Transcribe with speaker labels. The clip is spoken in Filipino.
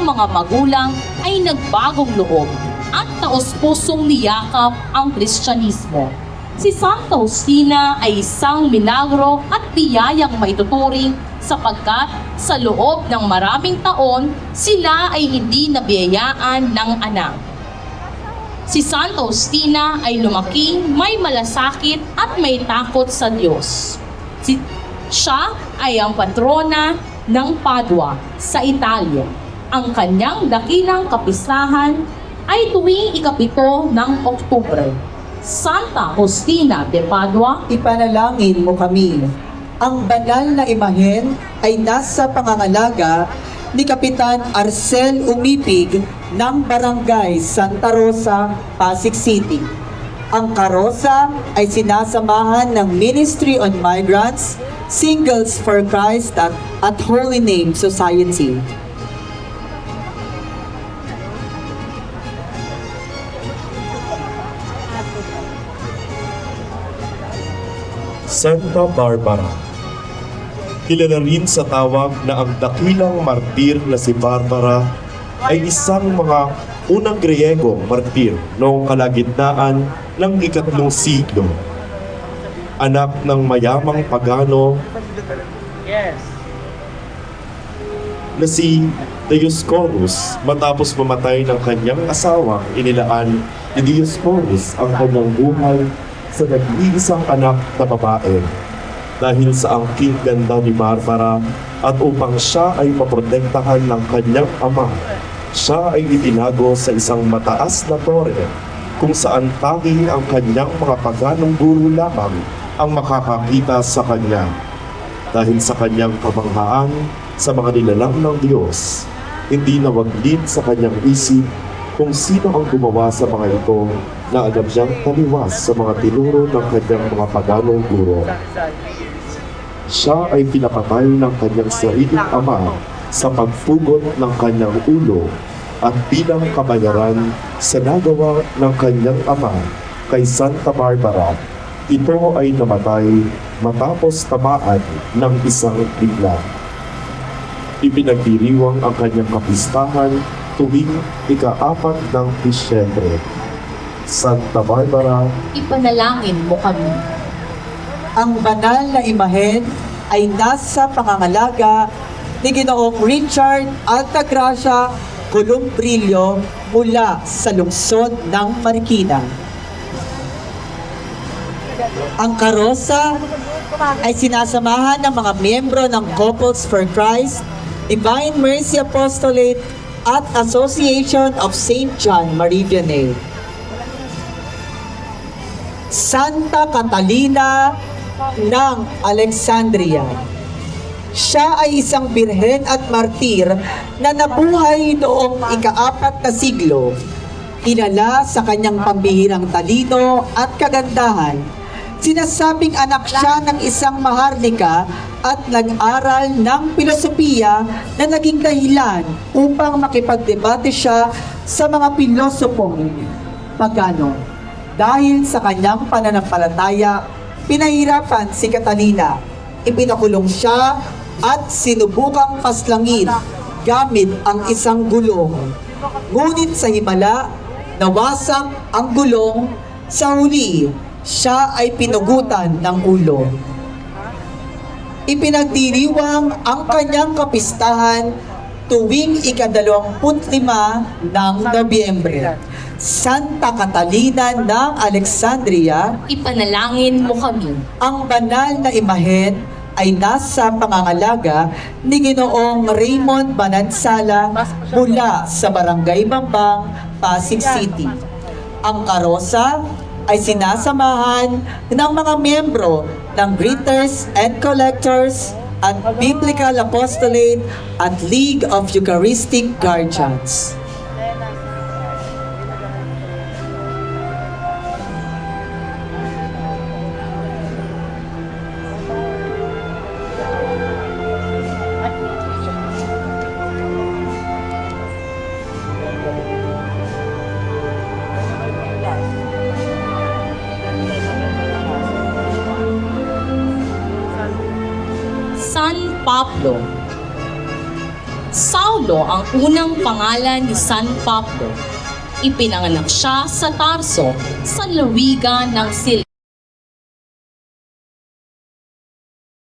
Speaker 1: mga magulang ay nagbagong loob at taos-pusong niyakap ang Kristyanismo. Si Santa Justina ay isang milagro at biyayang maituturing sapagkat sa loob ng maraming taon, sila ay hindi nabiyayaan ng anak. Si Santa Justina ay lumaki, may malasakit at may takot sa Diyos. Siya ay ang patrona ng Padua sa Italia. Ang kanyang dakilang kapistahan ay tuwing ika-7 ng Oktubre. Santa Justina de Padua,
Speaker 2: Ipanalangin mo kami. Ang banal na imahen ay nasa pangangalaga ni Kapitan Arcel Umipig ng Barangay Santa Rosa, Pasig City. Ang karosa ay sinasamahan ng Ministry on Migrants, Singles for Christ at Holy Name Society.
Speaker 3: Santa Barbara. Kilala rin sa tawag na ang dakilang martir na si Barbara ay isang mga unang Griyegong martir noong kalagitnaan ng ika-3 siglo. Anak ng mayamang pagano na si Dioscorus, matapos mamatay ng kanyang asawang inilaan ni Dioscorus ang kanyang buhay sa nag-iisang anak na babae. Dahil sa angking ganda ni Barbara at upang siya ay maprotektahan ng kanyang ama, siya ay itinago sa isang mataas na tore kung saan tanging ang kanyang mga paganong guro lamang ang makakakita sa kanya. Dahil sa kanyang kabanghaan sa mga nilalang ng Diyos, hindi nawaglit sa kanyang isip kung sino ang gumawa sa mga ito na alam niyang taliwas sa mga tinuro ng kanyang mga paganong guro. Siya ay pinapatay ng kanyang sariling ama sa pagpugot ng kanyang ulo at bilang kabayaran sa nagawa ng kanyang ama kay Santa Barbara, ito ay namatay matapos tamaan ng isang bigla. Ipinagdiriwang ang kanyang kapistahan tuwing ika-4 ng Disyembre. Santa Barbara,
Speaker 1: ipanalangin mo kami.
Speaker 2: Ang banal na imahen ay nasa pangangalaga ni Ginoong Richard Altagracia Columbrillo mula sa lungsod ng Marikina. Ang karosa ay sinasamahan ng mga miyembro ng Couples for Christ, Divine Mercy Apostolate at Association of St. John Marie Vianney. Santa Catalina ng Alexandria. Siya ay isang birhen at martir na nabuhay noong ika-4 na siglo. Kilala sa kanyang pambihirang talino at kagandahan. Sinasabing anak siya ng isang maharlika at nag-aral ng filosofiya na naging dahilan upang makipagdebate siya sa mga pilosopong pagano. Dahil sa kanyang pananampalataya, pinahirapan si Catalina. Ipinakulong siya at sinubukang paslangin gamit ang isang gulong. Ngunit sa himala, nawasak ang gulong. Sa huli, siya ay pinugutan ng ulo. Ipinagdiriwang ang kanyang kapistahan tuwing ika-25 ng Nobyembre. Santa Catalina ng Alexandria,
Speaker 1: Ipanalangin mo kami.
Speaker 2: ang banal na imahen ay nasa pangangalaga ni Ginoong Raymond Banansala mula sa Barangay Bambang, Pasig City. Ang karosa ay sinasamahan ng mga miyembro ng Greeters and Collectors at Biblical Apostolate at League of Eucharistic Guardians.
Speaker 1: San Pablo. Saulo Pablo ang unang pangalan ni San Pablo. Ipinanganak siya sa Tarso sa lalawigan ng Sil.